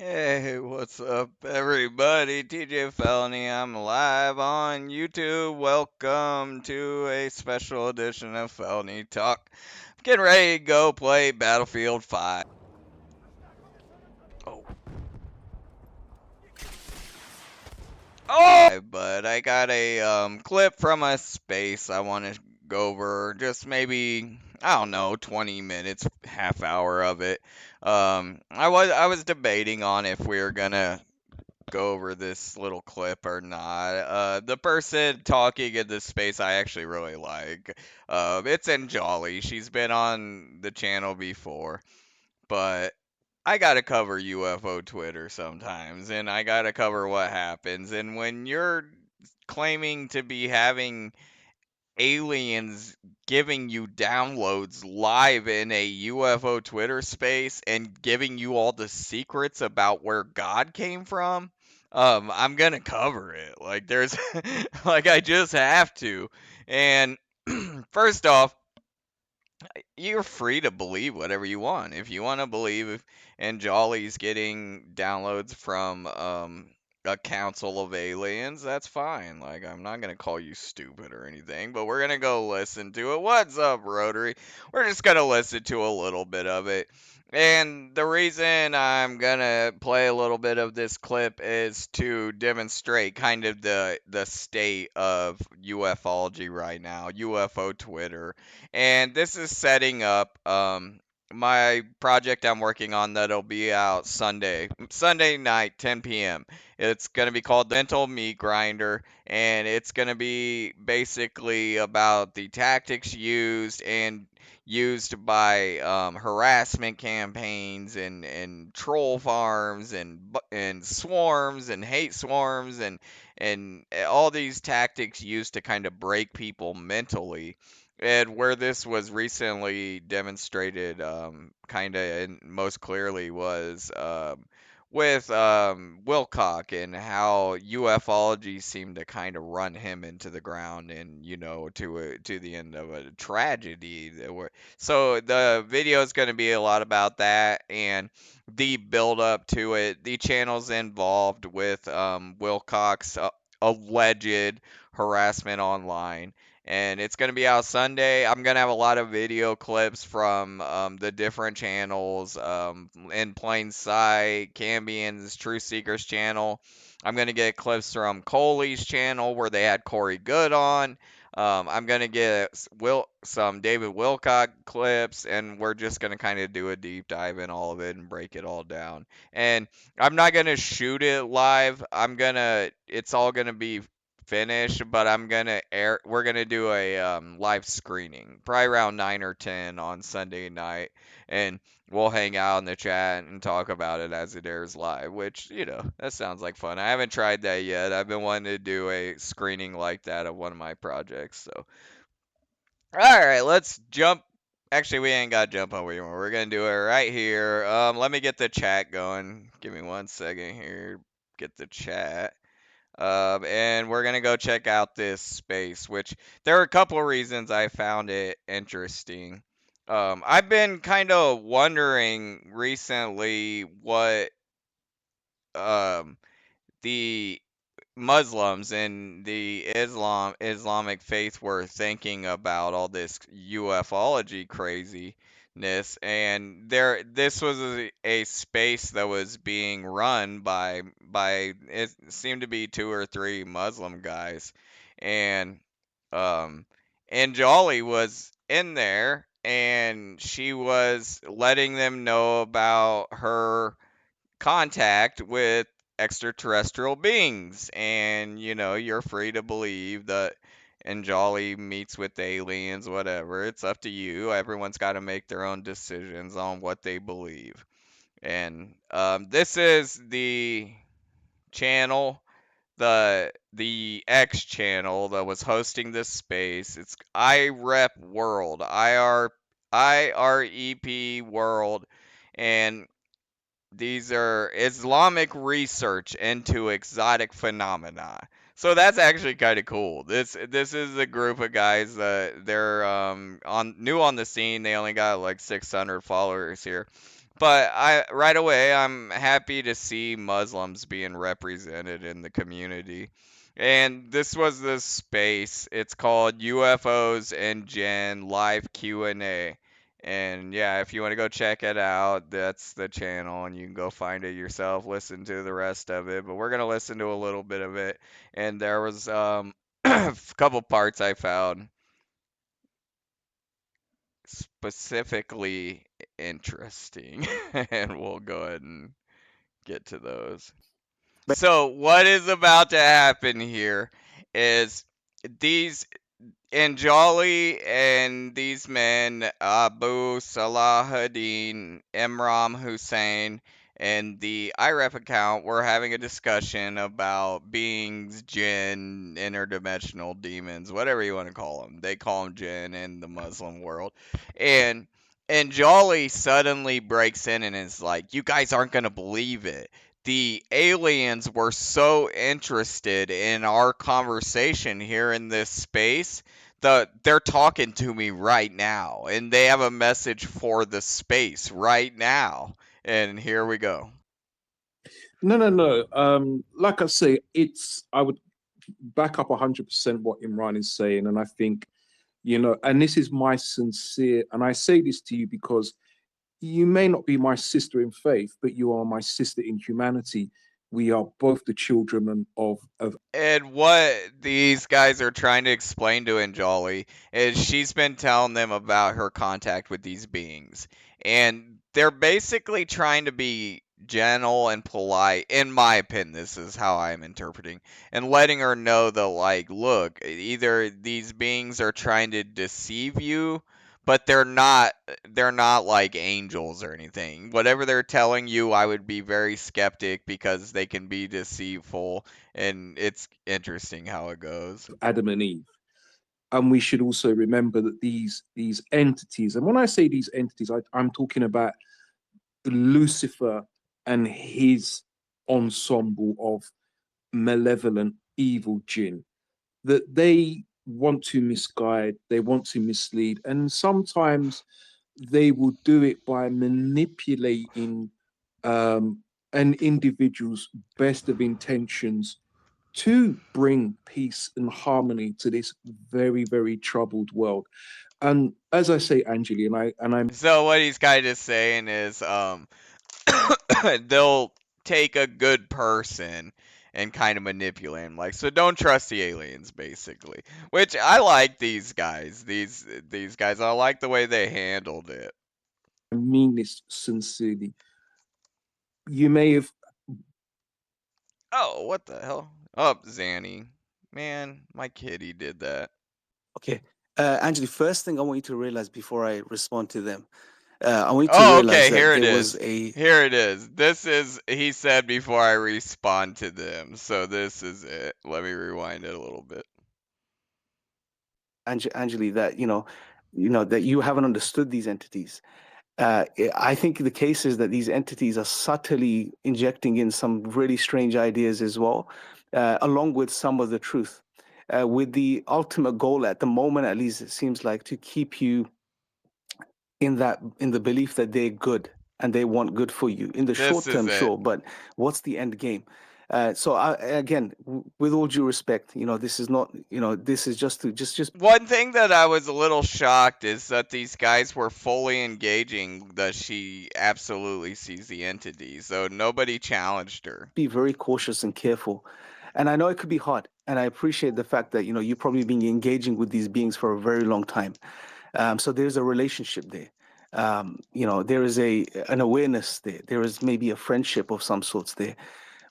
Hey, what's up, everybody? TJ Felony. I'm live on YouTube. Welcome to a special edition of Felony Talk. Getting ready to go play Battlefield 5. Oh, but I got a clip from a space I want to go over. Just maybe I don't know, 20 minutes, half hour of it. I was debating on if we were gonna go over this little clip or not. The person talking in this space I actually really like. It's Anjali. She's been on the channel before, but I gotta cover UFO Twitter sometimes, and I gotta cover what happens. And when you're claiming to be having aliens giving you downloads live in a UFO Twitter space and giving you all the secrets about where God came from, I'm gonna cover it. Like there's like I just have to. And first off, you're free to believe whatever you want. If you want to believe and Jolly's getting downloads from a council of aliens, that's fine. Like I'm not gonna call you stupid or anything, but we're gonna go listen to it. What's up, Rotary? We're just gonna listen to a little bit of it. And the reason I'm gonna play a little bit of this clip is to demonstrate kind of the state of ufology right now, UFO Twitter, and this is setting up my project I'm working on that'll be out Sunday night, 10 p.m. It's gonna be called the Mental Meat Grinder, and it's gonna be basically about the tactics used by harassment campaigns and troll farms and swarms and hate swarms and all these tactics used to kind of break people mentally, and where this was recently demonstrated, kind of and most clearly was with Wilcock and how ufology seemed to kind of run him into the ground, and to the end of a tragedy. So the video is going to be a lot about that and the build up to it. The channel's involved with Wilcock's alleged harassment online, and it's going to be out Sunday. I'm going to have a lot of video clips from the different channels, in plain sight, Cambian's True Seekers channel. I'm going to get clips from Coley's channel where they had Corey Good on. I'm going to get some David Wilcock clips, and we're just going to kind of do a deep dive in all of it and break it all down. And I'm not going to shoot it live. It's all going to be finish, but we're gonna do a live screening, probably around 9 or 10 on Sunday night, and we'll hang out in the chat and talk about it as it airs live. Which that sounds like fun. I haven't tried that yet. I've been wanting to do a screening like that of one of my projects. So, all right, let's jump. Actually, we ain't got to jump over here. We're gonna do it right here. Let me get the chat going. Give me 1 second here. Get the chat. And we're gonna go check out this space, which there are a couple of reasons I found it interesting. I've been kind of wondering recently what um, the Muslims and the Islamic faith were thinking about all this ufology craziness, and this was a space that was being run by it seemed to be two or three Muslim guys, and um and Jolly was in there, and she was letting them know about her contact with extraterrestrial beings. And you're free to believe that Anjali meets with aliens, whatever. It's up to you. Everyone's got to make their own decisions on what they believe. And this is the channel, the X channel that was hosting this space. It's IREP World, IREP World, and these are Islamic research into exotic phenomena. So that's actually kind of cool. This is a group of guys that they're on new on the scene. They only got like 600 followers here, But I right away I'm happy to see Muslims being represented in the community. And this was the space. It's called UFOs and Gen Live Q&A. And yeah, if you want to go check it out, that's the channel and you can go find it yourself, listen to the rest of it. But we're going to listen to a little bit of it. And there was a couple parts I found specifically interesting, and we'll go ahead and get to those. So, what is about to happen here is these Anjali and these men, Abu Salahuddin, Imran Hussein, and the IREP account were having a discussion about beings, jinn, interdimensional demons, whatever you want to call them. They call them jinn in the Muslim world. And Anjali suddenly breaks in and is like, "You guys aren't going to believe it. The aliens were so interested in our conversation here in this space they're talking to me right now and they have a message for the space right now, and here we go." No, no, no. Like I say, I would back up 100% what Imran is saying. And I think, and this is my sincere, and I say this to you because you may not be my sister in faith, but you are my sister in humanity. We are both the children of And what these guys are trying to explain to Anjali is she's been telling them about her contact with these beings. And they're basically trying to be gentle and polite. In my opinion, this is how I'm interpreting. And letting her know that, like, look, either these beings are trying to deceive you, but they're not like angels or anything. Whatever they're telling you, I would be very skeptic because they can be deceitful, and it's interesting how it goes. Adam and Eve. And we should also remember that these entities, and when I say these entities, I'm talking about Lucifer and his ensemble of malevolent evil jinn, that they want to misguide, they want to mislead, and sometimes they will do it by manipulating an individual's best of intentions to bring peace and harmony to this very, very troubled world. And as I say, Anjali, and I So what he's kind of saying is, they'll take a good person and kind of manipulate him, like, so don't trust the aliens, basically. Which I like these guys. These guys, I like the way they handled it. mean this sincerely. You may have Oh, what the hell? Oh, Zanny. Man, my kitty did that. Okay. Anjali, first thing I want you to realize before I respond to them, I want you to Oh, realize okay, that here it there was is. a Here it is. This is, he said before I respond to them. So this is it. Let me rewind it a little bit. Anjali that that you haven't understood these entities. I think the case is that these entities are subtly injecting in some really strange ideas as well, along with some of the truth, with the ultimate goal at the moment, at least it seems like, to keep you in the belief that they're good and they want good for you in the This short is term, it. sure, but what's the end game? Again, with all due respect, this is not, this is just to just One thing that I was a little shocked is that these guys were fully engaging that she absolutely sees the entity, so nobody challenged her. be very cautious and careful. And I know it could be hard, and I appreciate the fact that you've probably been engaging with these beings for a very long time. So there's a relationship there. There is an awareness there. There is maybe a friendship of some sorts there.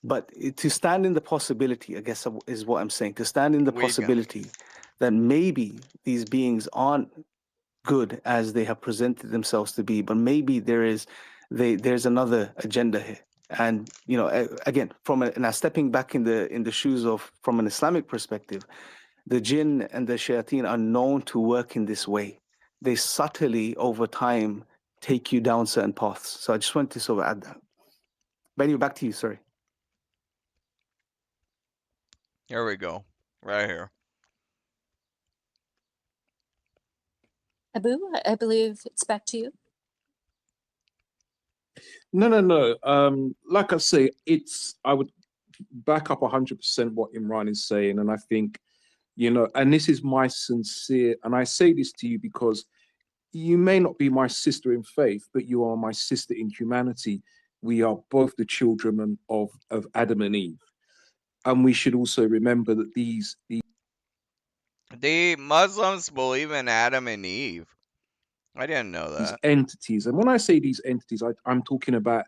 But to stand in the possibility, I guess is what I'm saying, to stand in the We got possibility that maybe these beings aren't good as they have presented themselves to be, but maybe there's another agenda here. And again, now stepping back in the shoes of from an Islamic perspective, the jinn and the shayateen are known to work in this way. They subtly over time take you down certain paths. So I just wanted to sort of add that. Benny, back to you. Sorry. here we go. Right here. Abu, I believe it's back to you. No. Like I say, I would back up 100% what Imran is saying, and I think, and this is my sincere, and I say this to you because you may not be my sister in faith, but you are my sister in humanity. We are both the children of Adam and Eve, and we should also remember that The Muslims believe in Adam and Eve. I didn't know these that. entities, and when I say these entities, I'm talking about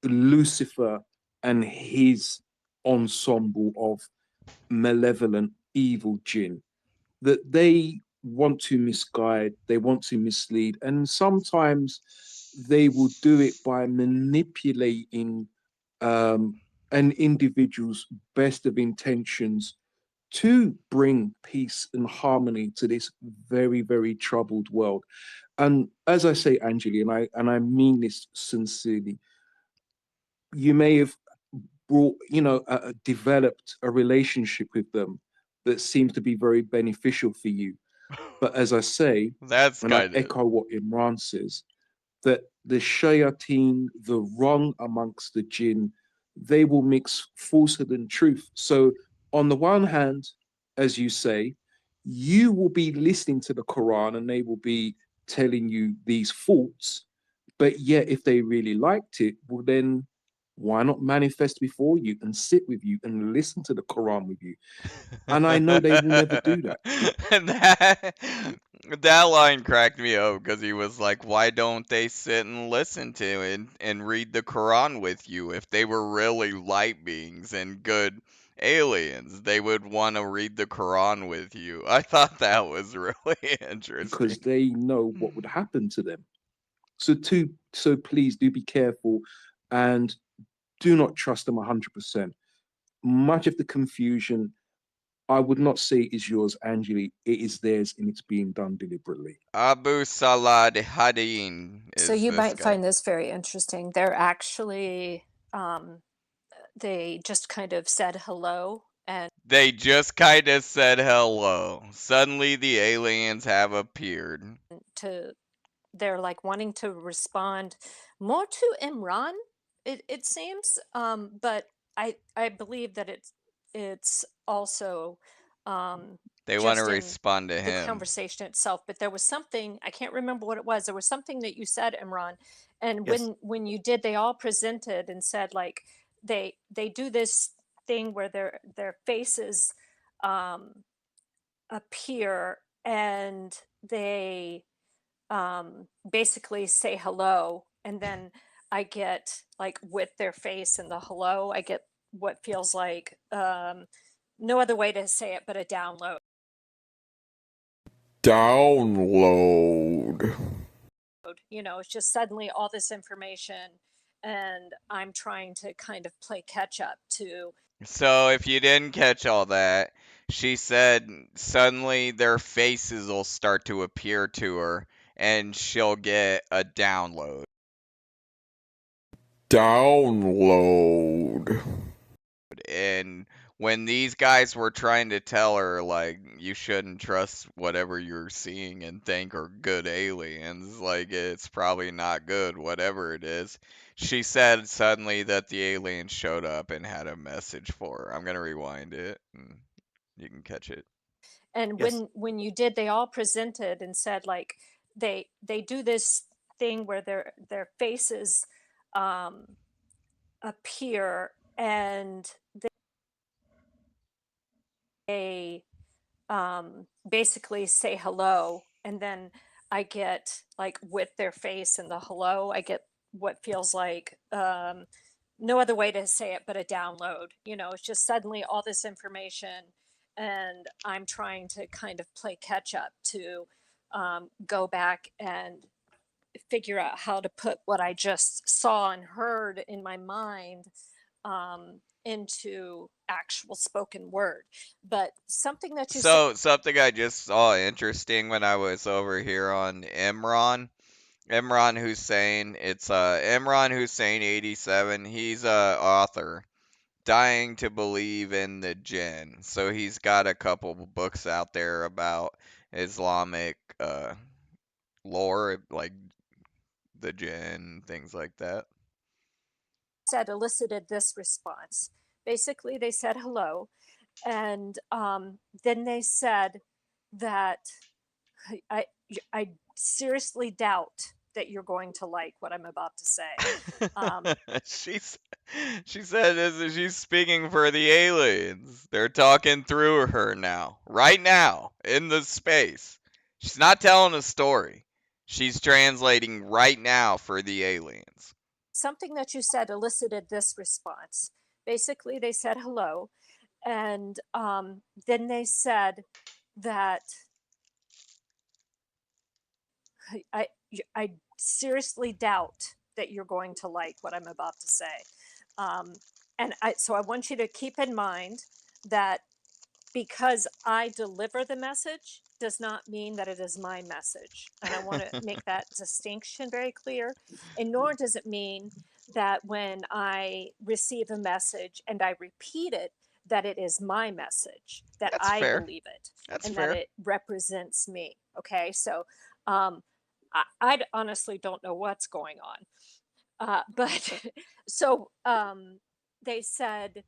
Lucifer and his ensemble of malevolent evil jinn, that they want to misguide, they want to mislead, and sometimes they will do it by manipulating an individual's best of intentions to bring peace and harmony to this very, very troubled world. And as I say, Anjali, and I mean this sincerely, you may have developed a relationship with them that seems to be very beneficial for you. But as I say, That's and I kind of. echo what Imran says, that the shayateen, the wrong amongst the jinn, they will mix falsehood and truth. So, on the one hand, as you say, you will be listening to the Quran and they will be telling you these faults. But yet, if they really liked it, well, then why not manifest before you and sit with you and listen to the Quran with you? And I know they will never do that. And that line cracked me up because he was like, "Why don't they sit and listen to and read the Quran with you? If they were really light beings and good aliens, they would want to read the Quran with you." I thought that was really Because interesting. they know what would happen to them. So please do be careful and do not trust them 100%. Much of the confusion, I would not say is yours, Anjali. It is theirs and it's being done deliberately. Abu Salad Hadin So is you this might guy. find this very interesting. They're actually, they just kind of said hello and They just kind of said hello. Suddenly the aliens have appeared. they're like wanting to respond more to Imran, it seems. But I believe that it's also They want to just in respond to the him. conversation itself. But there was something, I can't remember what it was. There was something that you said, Imran, and Yes. when you did, they all presented and said like they do this thing where their faces um, appear and they basically say hello, and then I get like with their face and the hello, I get what feels like no other way to say it but a download. Download. It's just suddenly all this information, and I'm trying to kind of play catch up to. So if you didn't catch all that, she said suddenly their faces will start to appear to her and she'll get a download. Download. And when these guys were trying to tell her, like, you shouldn't trust whatever you're seeing and think are good aliens, like, it's probably not good, whatever it is, she said suddenly that the aliens showed up and had a message for her. I'm gonna rewind it and you can catch it. And Yes. when you did, they all presented and said like they do this thing where their faces um appear, and they basically say hello, and then I get like with their face and the hello, I get what feels like no other way to say it but a download. It's just suddenly all this information, and I'm trying to kind of play catch up to go back and figure out how to put what I just saw and heard in my mind into actual spoken word. But something that you said. So something I just saw interesting when I was over here on Imran Hussein. It's Imran Hussein 87. He's a author. Dying to believe in the jinn. So he's got a couple books out there about Islamic lore, like the jinn, things like that. said elicited this response. Basically, they said hello, and then they said that I, I seriously doubt that you're going to like what I'm about to say. She's she said she's speaking for the aliens. They're talking through her now, right now, in the space. She's not telling a story. She's translating right now for the aliens. Something that you said elicited this response. Basically, they said hello, and then they said that I, I seriously doubt that you're going to like what I'm about to say. So I want you to keep in mind that because I deliver the message does not mean that it is my message. And I want to make that distinction very clear. And nor does it mean that when I receive a message and I repeat it, that it is my message, that That's I fair. believe it, That's and that fair. it represents me. Okay. So um, I honestly don't know what's going on. But so they said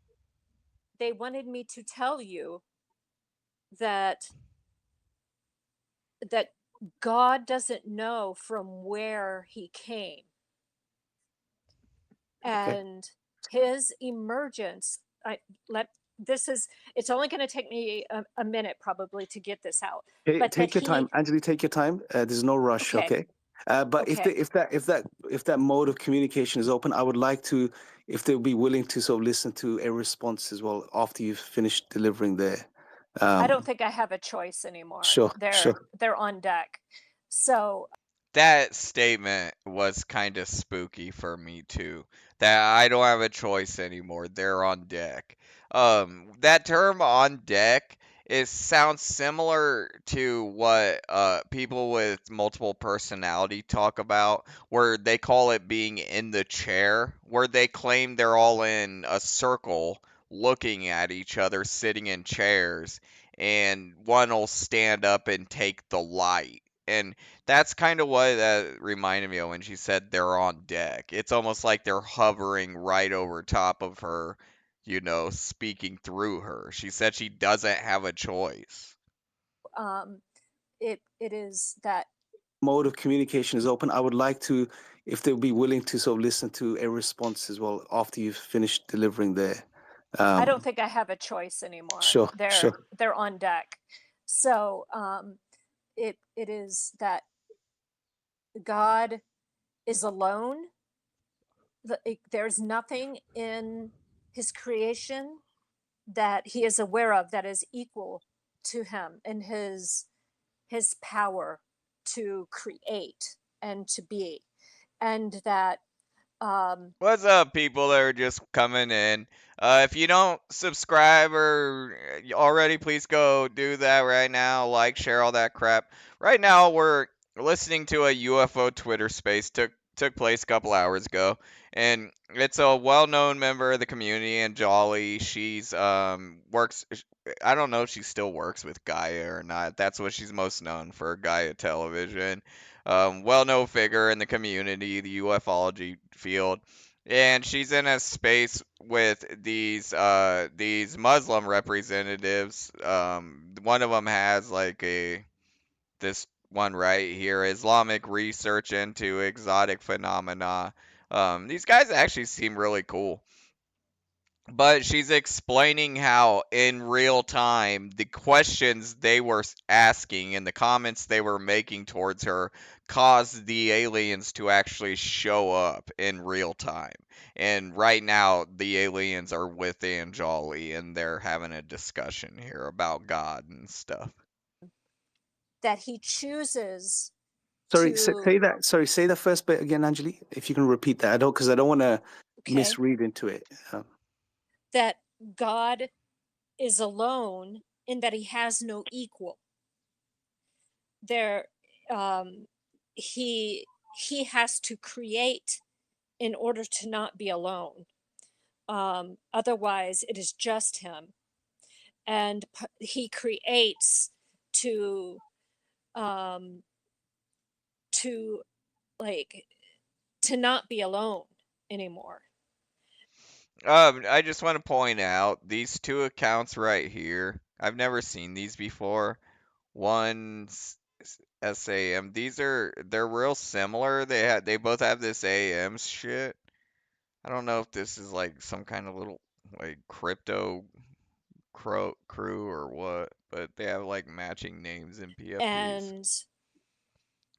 they wanted me to tell you that that God doesn't know from where he came, Okay. and his emergence. I let this is. It's only going to take me a minute probably to get this out, Okay, but that take your time, he. Anjali. Take your time. There's no rush. Okay. Okay. But Okay. if that mode of communication is open, I would like to, if they'll be willing to sort of listen to a response as well after you've finished delivering their. I don't think I have a choice anymore. Sure, sure. They're on deck. So That statement was kind of spooky for me too. That I don't have a choice anymore. They're on deck. That term "on deck" it sounds similar to what people with multiple personality talk about, where they call it being in the chair, where they claim they're all in a circle looking at each other, sitting in chairs, and one will stand up and take the light. And that's kind of what that reminded me of when she said they're on deck. It's almost like they're hovering right over top of her, speaking through her. She said she doesn't have a choice. um, it is that Mode of communication is open. I would like to, if they'll be willing to sort of listen to a response as well after you've finished delivering their. I don't think I have a choice anymore. Sure, sure. They're on deck. So it is that God is alone. There's nothing in his creation that he is aware of that is equal to him in his power to create and to be, and that What's up, people that are just coming in? If you don't subscribe or already, please go do that right now. Like, share, all that crap. Right now, we're listening to a UFO Twitter space took place a couple hours ago, and it's a well-known member of the community, Anjali. She's works. I don't know if she still works with Gaia or not. That's what she's most known for, Gaia Television. Well-known figure in the community, the ufology field, and she's in a space with these Muslim representatives. One of them has like this one right here, Islamic research into exotic phenomena. These guys actually seem really cool. But she's explaining how, in real time, the questions they were asking and the comments they were making towards her caused the aliens to actually show up in real time. And right now, the aliens are with Anjali and they're having a discussion here about God and stuff. that he chooses Sorry, to. say that. Sorry, say the first bit again, Anjali. If you can repeat that, because I don't want to Okay. misread into it. That God is alone in that he has no equal. There, um, he has to create in order to not be alone. Otherwise, it is just him, and he creates to um, to like to not be alone anymore. I just want to point out these two accounts right here. I've never seen these before. One SAM. They're real similar. They both have this AM shit. I don't know if this is like some kind of little like crypto crew or what, but they have like matching names in PFPs. And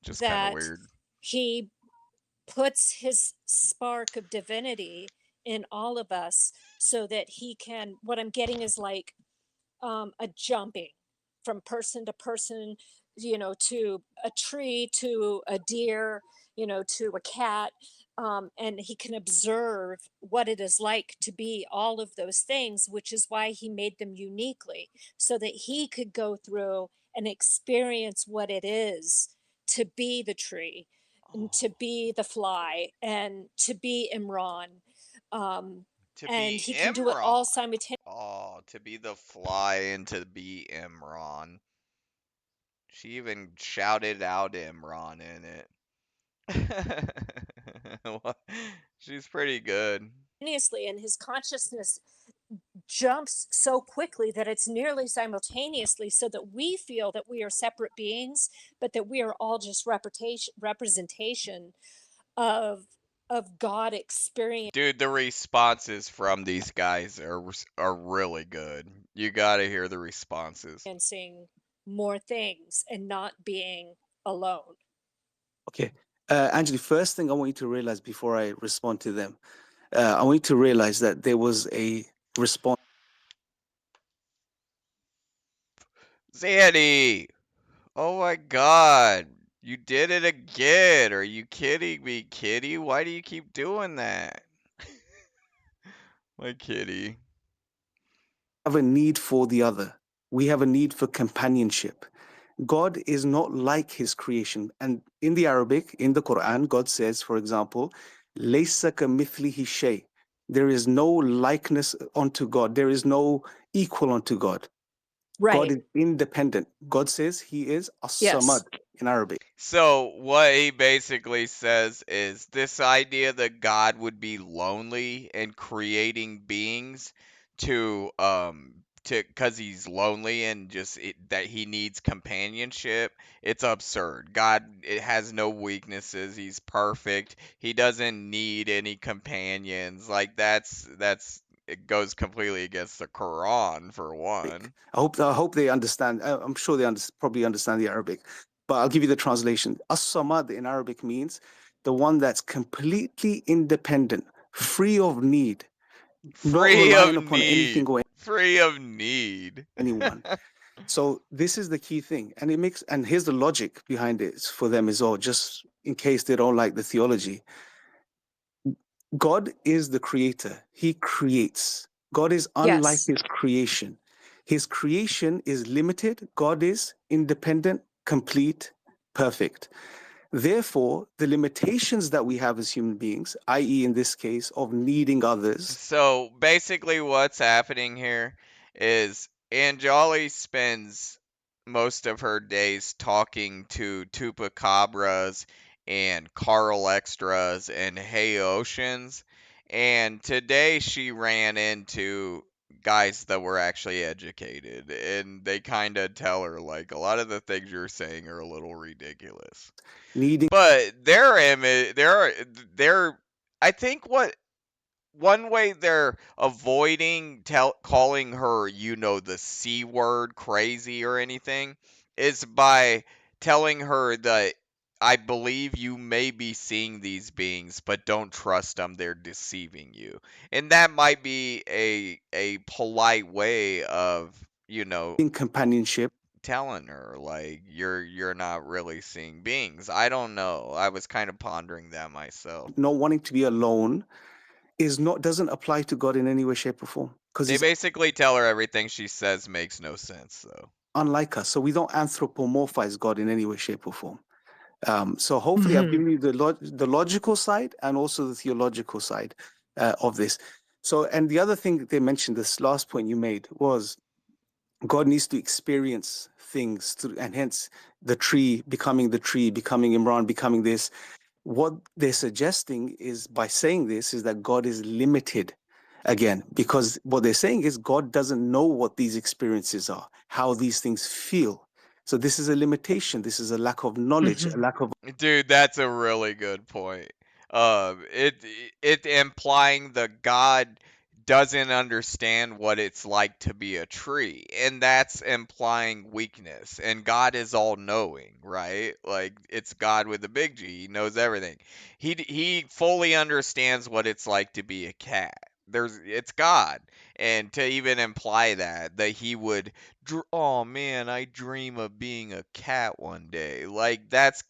Just kind of that weird. he puts his spark of divinity in all of us so that he can, what I'm getting is like a jumping from person to person, to a tree, to a deer, to a cat. And he can observe what it is like to be all of those things, which is why he made them uniquely, so that he could go through and experience what it is to be the tree, and to be the fly, and to be Imran. Um, To and be he can do it all Imran. simultaneously. Oh, to be the fly and to be Imran. She even shouted out Imran in it. She's pretty good. And his consciousness jumps so quickly that it's nearly simultaneously, so that we feel that we are separate beings, but that we are all just representation of God experiencing Dude, the responses from these guys are really good. You gotta hear the responses. more things and not being alone. Okay. Anjali, first thing I want you to realize before I respond to them, I want you to realize that there was a response. Zanny! Oh my god! You did it again! Are you kidding me, kitty? Why do you keep doing that? My kitty. Have a need for the other. We have a need for companionship. God is not like his creation. And in the Arabic, in the Quran, God says, for example, "Laysa kamithlihi shay." There is no likeness unto God. There is no equal unto God. God Right. is independent. God says he is as-samad Yes. in Arabic. So what he basically says is this idea that God would be lonely and creating beings to cuz he's lonely and that he needs companionship, it's absurd. God, it has no weaknesses. He's perfect. He doesn't need any companions. Like that's it goes completely against the Quran for one. I hope they understand. I'm sure they probably understand the Arabic, but I'll give you the translation. As-samad in Arabic means the one that's completely independent, free of need, not Free of relying upon anything need. or Free of need. anyone. So this is the key thing, and and here's the logic behind it for them as well, just in case they don't like the theology. God is the creator. He creates. God is unlike Yes. his creation. His creation is limited. God is independent, complete, perfect. Therefore, the limitations that we have as human beings, i.e., in this case, of needing others. So basically, what's happening here is Anjali spends most of her days talking to Tupacabras and Carl Extras and Hey Oceans, and today she ran into guys that were actually educated, and they kind of tell her like a lot of the things you're saying are a little ridiculous. Needing But their image, their I think what one way they're avoiding calling her, the C word, crazy or anything, is by telling her that I believe you may be seeing these beings, but don't trust them. They're deceiving you. And that might be a polite way of, companionship, telling her like you're not really seeing beings. I don't know. I was kind of pondering that myself. not wanting to be alone, doesn't apply to God in any way, shape, or form. Because They he's basically tell her everything she says makes no sense, though. unlike us. So we don't anthropomorphize God in any way, shape, or form. So hopefully I've given you the logical side and also the theological side of this. So, and the other thing that they mentioned, this last point you made, was God needs to experience things through, and hence the tree, becoming Imran, becoming this. What they're suggesting is, by saying this, is that God is limited. again, because what they're saying is God doesn't know what these experiences are, how these things feel. So this is a limitation. This is a lack of knowledge, a lack of Dude, that's a really good point. It implying the God doesn't understand what it's like to be a tree, and that's implying weakness. And God is all knowing, right? Like it's God with a big G. He knows everything. He fully understands what it's like to be a cat. It's God, and to even imply that he would oh man, I dream of being a cat one day. Like that's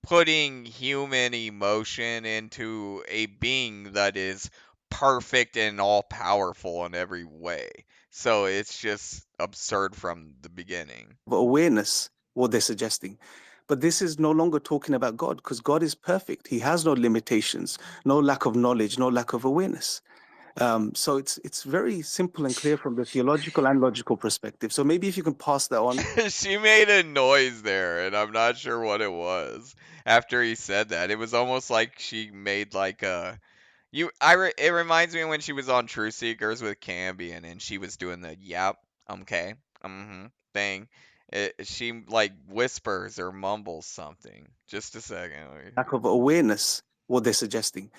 putting human emotion into a being that is perfect and all powerful in every way. So it's just absurd from the beginning. awareness, what they're suggesting. But this is no longer talking about God, because God is perfect. He has no limitations, no lack of knowledge, no lack of awareness. So it's very simple and clear from the theological and logical perspective. So maybe if you can pass that on. She made a noise there, and I'm not sure what it was. After he said that, it was almost like she made like a it reminds me when she was on True Seekers with Cambion and she was doing the yep, okay, thing. She like whispers or mumbles something. Just a second. Lack of awareness, what they're suggesting.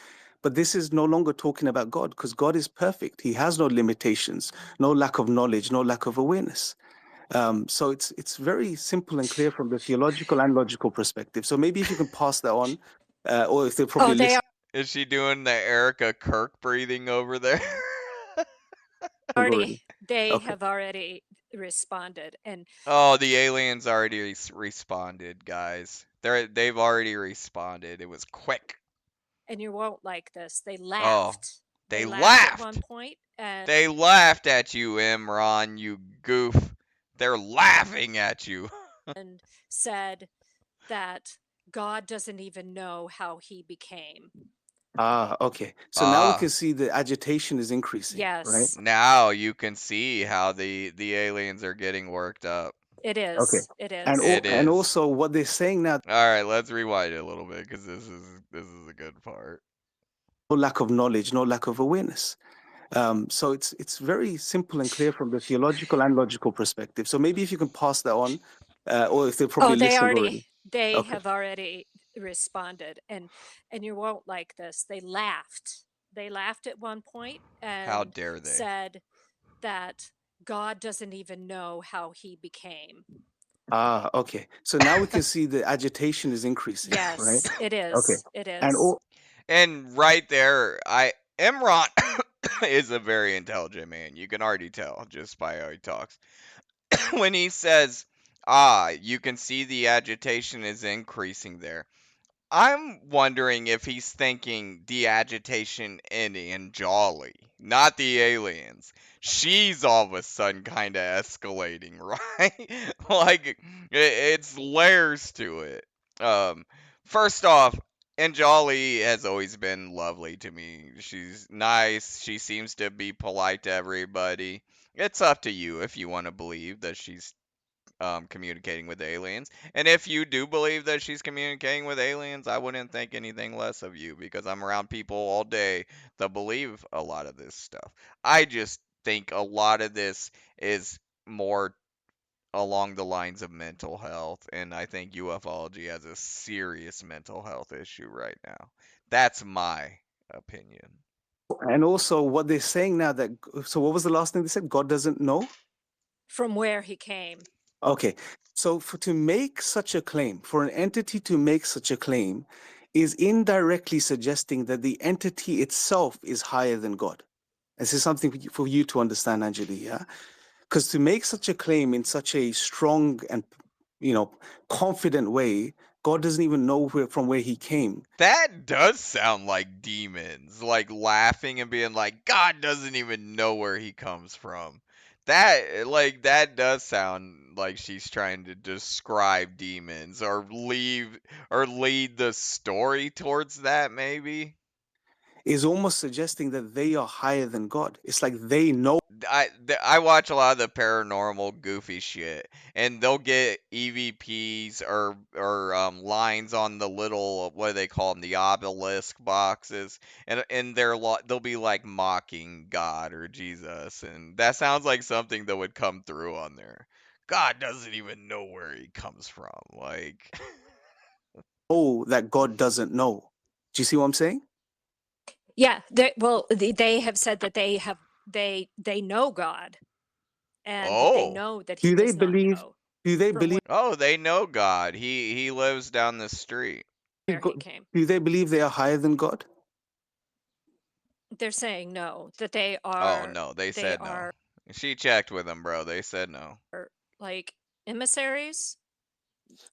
But this is no longer talking about God, because God is perfect. He has no limitations, no lack of knowledge, no lack of awareness. So it's very simple and clear from the theological and logical perspective. So maybe if you can pass that on, or if they're probably they listening. Is she doing the Erica Kirk breathing over there? Already. They Okay. have already responded, and Oh, the aliens already responded, guys. They've already responded. It was quick. and you won't like this. They Oh, laughed. they laughed at one laughed. point, and They laughed at you, Imran, you goof. They're laughing at you. and said that God doesn't even know how he became. Okay. So now we Ah, can see the agitation is increasing, right? Yes, now you can see how the aliens are getting worked up. it Okay. is. It And is. It and is. also what they're saying now, All right, let's rewind it a little bit because this is a good part. no lack of knowledge, no lack of awareness. So it's very simple and clear from the theological and logical perspective. So maybe if you can pass that on, or if they're probably They listened already. they Okay. have already responded, and you won't like this. They laughed. They laughed at one point How and dare they? said that God doesn't even know how he became. Okay. So now we can see the agitation is increasing, right? Yes, it is. Okay. It And is. And right there, Imran is a very intelligent man. You can already tell just by how he talks. When he says, you can see the agitation is increasing there. I'm wondering if he's thinking the agitation in Anjali, not the aliens. She's all of a sudden kind of escalating, right? Like it's layers to it. Um, First off, Anjali has always been lovely to me. She's nice. She seems to be polite to everybody. It's up to you if you want to believe that she's communicating with aliens. And if you do believe that she's communicating with aliens, I wouldn't think anything less of you because I'm around people all day that believe a lot of this stuff. I just think a lot of this is more along the lines of mental health, and I think ufology has a serious mental health issue right now. That's my opinion. and also what they're saying now that, so what was the last thing they said? God doesn't know? From where he came. Okay. So to make such a claim, for an entity to make such a claim, is indirectly suggesting that the entity itself is higher than God. This is something for you to understand, Anjali, yeah? Because to make such a claim in such a strong and, confident way, God doesn't even know from where he came. That does sound like demons, like laughing and being like, God doesn't even know where he comes from. That does sound like she's trying to describe demons or lead the story towards that, maybe. is almost suggesting that they are higher than God. It's like they know. I watch a lot of the paranormal goofy shit, and they'll get EVPs or lines on the little, what do they call them, the obelisk boxes, and they'll be like mocking God or Jesus, and that sounds like something that would come through on there. God doesn't even know where he comes from, like. That God doesn't know. Do you see what I'm saying? Yeah, they have said that they know God, and they Oh. know that Do he they does not believe? know Do they from believe? Oh, they know God. He lives down the street. where he came. Do they believe they are higher than God? They're saying no, that they Oh are no, they they said no. are She checked with them, bro. They said no. like emissaries.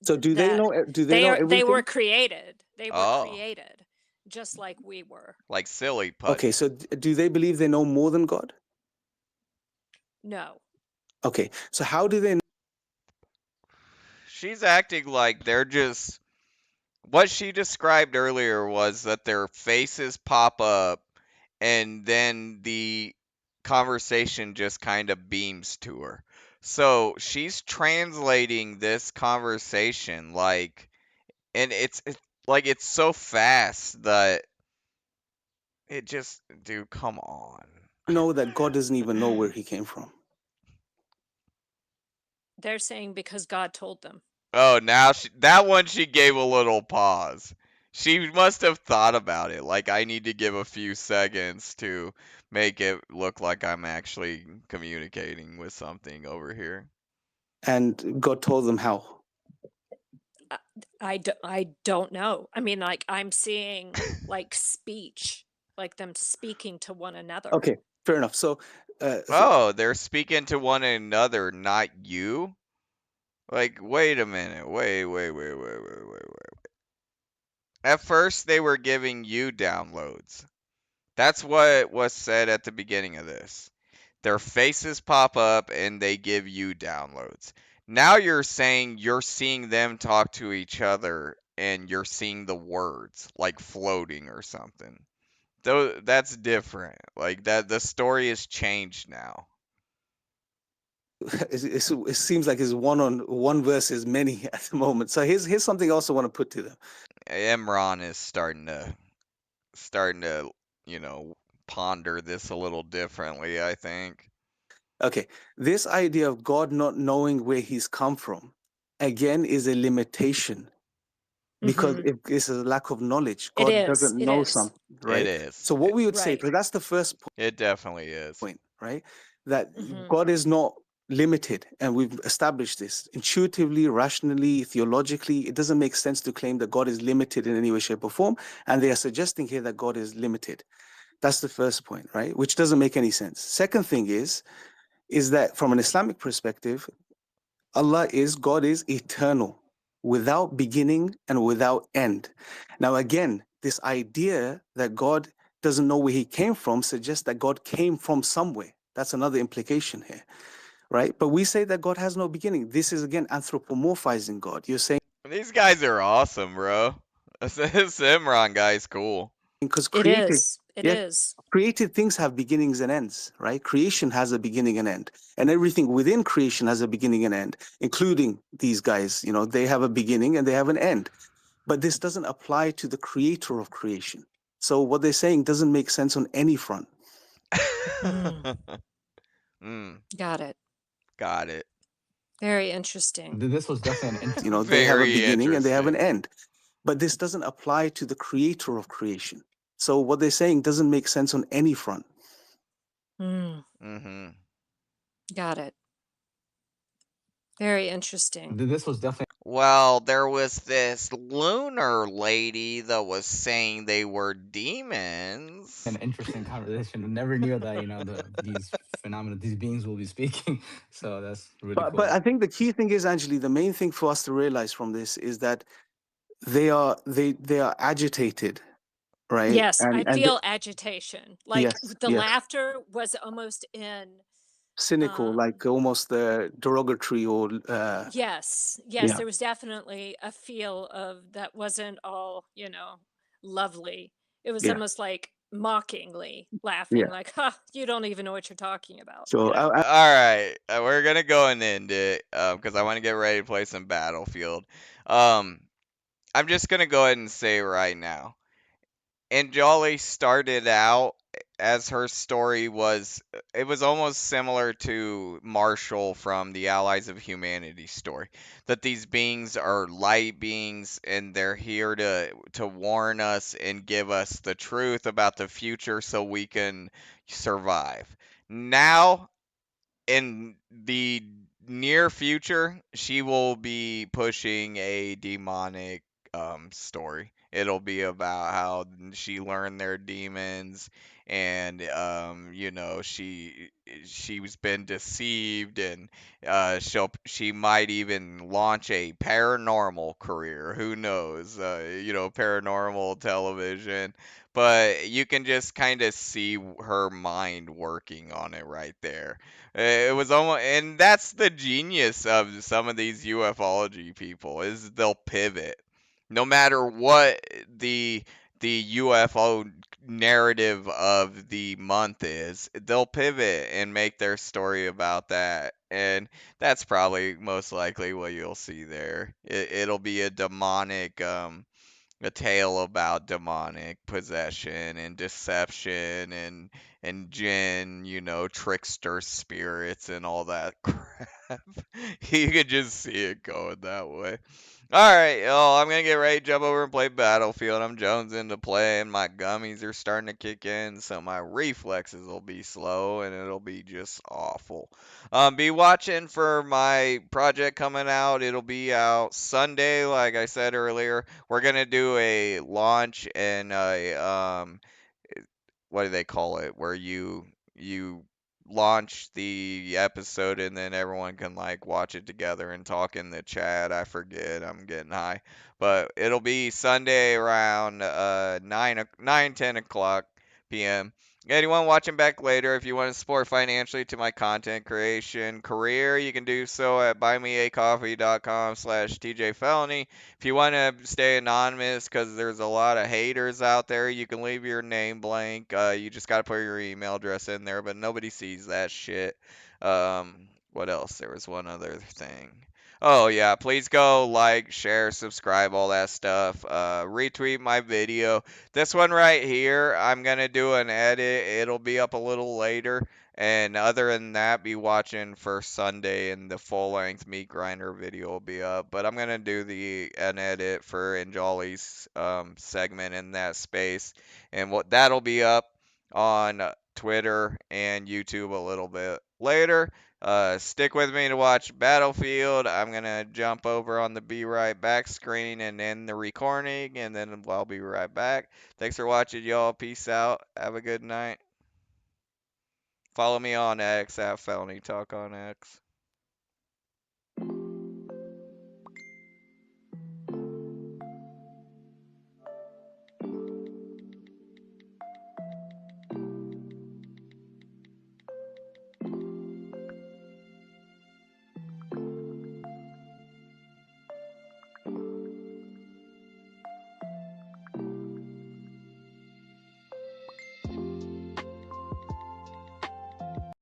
So do they That know? Do they know they were everything? created. They were Oh, created just like we were. like silly Okay, putty. so do they believe they know more than God? No. Okay, so how do they know? She's acting like they're just. What she described earlier was that their faces pop up, and then the conversation just kind of beams to her. So she's translating this conversation like, and it's like it's so fast that it just, dude, come on. Know that God doesn't even know where he came from? They're saying because God told them. Oh, now that one she gave a little pause. She must have thought about it. Like, I need to give a few seconds to make it look like I'm actually communicating with something over here. And God told them how? I don't know. I mean, like I'm seeing like speech, like them speaking to one another. Okay, fair enough. So, Oh, they're speaking to one another, not you? Like, wait a minute. Wait. At first, they were giving you downloads. That's what was said at the beginning of this. Their faces pop up and they give you downloads. Now you're saying you're seeing them talk to each other and you're seeing the words like floating or something. Though that's different. Like that the story has changed now. it seems like it's one versus many at the moment. So here's something else I want to put to them. Imran is starting to, you know, ponder this a little differently, I think. Okay, this idea of God not knowing where he's come from, again, is a limitation, because if it's a lack of knowledge, It God is. doesn't It know is. something, It right? is. So what we would say, Right. because that's the first It definitely is. point, right? That Mhm. God is not limited, and we've established this intuitively, rationally, theologically. It doesn't make sense to claim that God is limited in any way, shape, or form, and they are suggesting here that God is limited. That's the first point, right? Which doesn't make any sense. Second thing is that from an Islamic perspective, God is eternal, without beginning and without end. Now, again, this idea that God doesn't know where he came from suggests that God came from somewhere. That's another implication here, right? But we say that God has no beginning. This is, again, anthropomorphizing God. You're saying These guys are awesome, bro. This Imran guy's cool. because It is. It is. created things have beginnings and ends, right? Creation has a beginning and end, and everything within creation has a beginning and end, including these guys. You know, they have a beginning and they have an end. But this doesn't apply to the creator of creation. So what they're saying doesn't make sense on any front. Got it. Got it. Very interesting. This was definitely an You know, they have a Very beginning and they have an interesting. end. But this doesn't apply to the creator of creation. So what they're saying doesn't make sense on any front. Mm-hmm. Got it. Very interesting. This was definitely Well, there was this lunar lady that was saying they were demons. an interesting conversation. Never knew that these phenomena, these beings will be speaking. So that's really cool. But I think the key thing is, Anjali, the main thing for us to realize from this is that they are agitated, right? Yes, I And feel agitation. Like yes, the yes, laughter was almost in cynical, like almost derogatory, or yes, yeah. there was definitely a feel of that wasn't all, lovely. It was Yeah. almost like mockingly laughing, Yeah. like, "Ha, you don't even know what you're talking about." So All right, we're gonna go and end it because I want to get ready to play some Battlefield. Um, I'm just gonna go ahead and say right now, Anjali started out as her story was, it was almost similar to Marshall from the Allies of Humanity story, that these beings are light beings and they're here to warn us and give us the truth about the future so we can survive. Now, in the near future, she will be pushing a demonic story. It'll be about how she learned their demons, and you know, she's been deceived, and she might even launch a paranormal career. Who knows? You know, paranormal television. But you can just kind of see her mind working on it right there. It was almost, and that's the genius of some of these ufology people is they'll pivot, no matter what the UFO narrative of the month is. They'll pivot and make their story about that, and that's probably most likely what you'll see there. It'll be a demonic a tale about demonic possession and deception and jinn, you know, trickster spirits and all that crap. You could just see it going that way. All right, y'all. I'm gonna get ready to jump over and play Battlefield. I'm jonesing to play, and my gummies are starting to kick in, so my reflexes will be slow, and it'll be just awful. Be watching for my project coming out. It'll be out Sunday, like I said earlier. We're gonna do a launch and a what do they call it? Where you launch the episode and then everyone can like watch it together and talk in the chat. I forget. I'm getting high. But it'll be Sunday around 10 o'clock p.m. Anyone watching back later, if you want to support financially to my content creation career, you can do so at buymeacoffee.com/TJ Felony. If you want to stay anonymous, because there's a lot of haters out there, you can leave your name blank. You just got to put your email address in there, but nobody sees that shit. What else? There was one other thing. Oh, yeah. Please go like, share, subscribe, all that stuff. Retweet my video. This one right here, I'm going to do an edit. It'll be up a little later. And other than that, be watching for Sunday, and the full-length meat grinder video will be up. But I'm gonna do an edit for Anjali's segment in that space, and what that'll be up on Twitter and YouTube a little bit later. Stick with me to watch Battlefield. I'm gonna jump over on the Be Right Back screen and end the recording, and then I'll be right back. Thanks for watching, y'all. Peace out. Have a good night. Follow me on X at Felony Talk on X.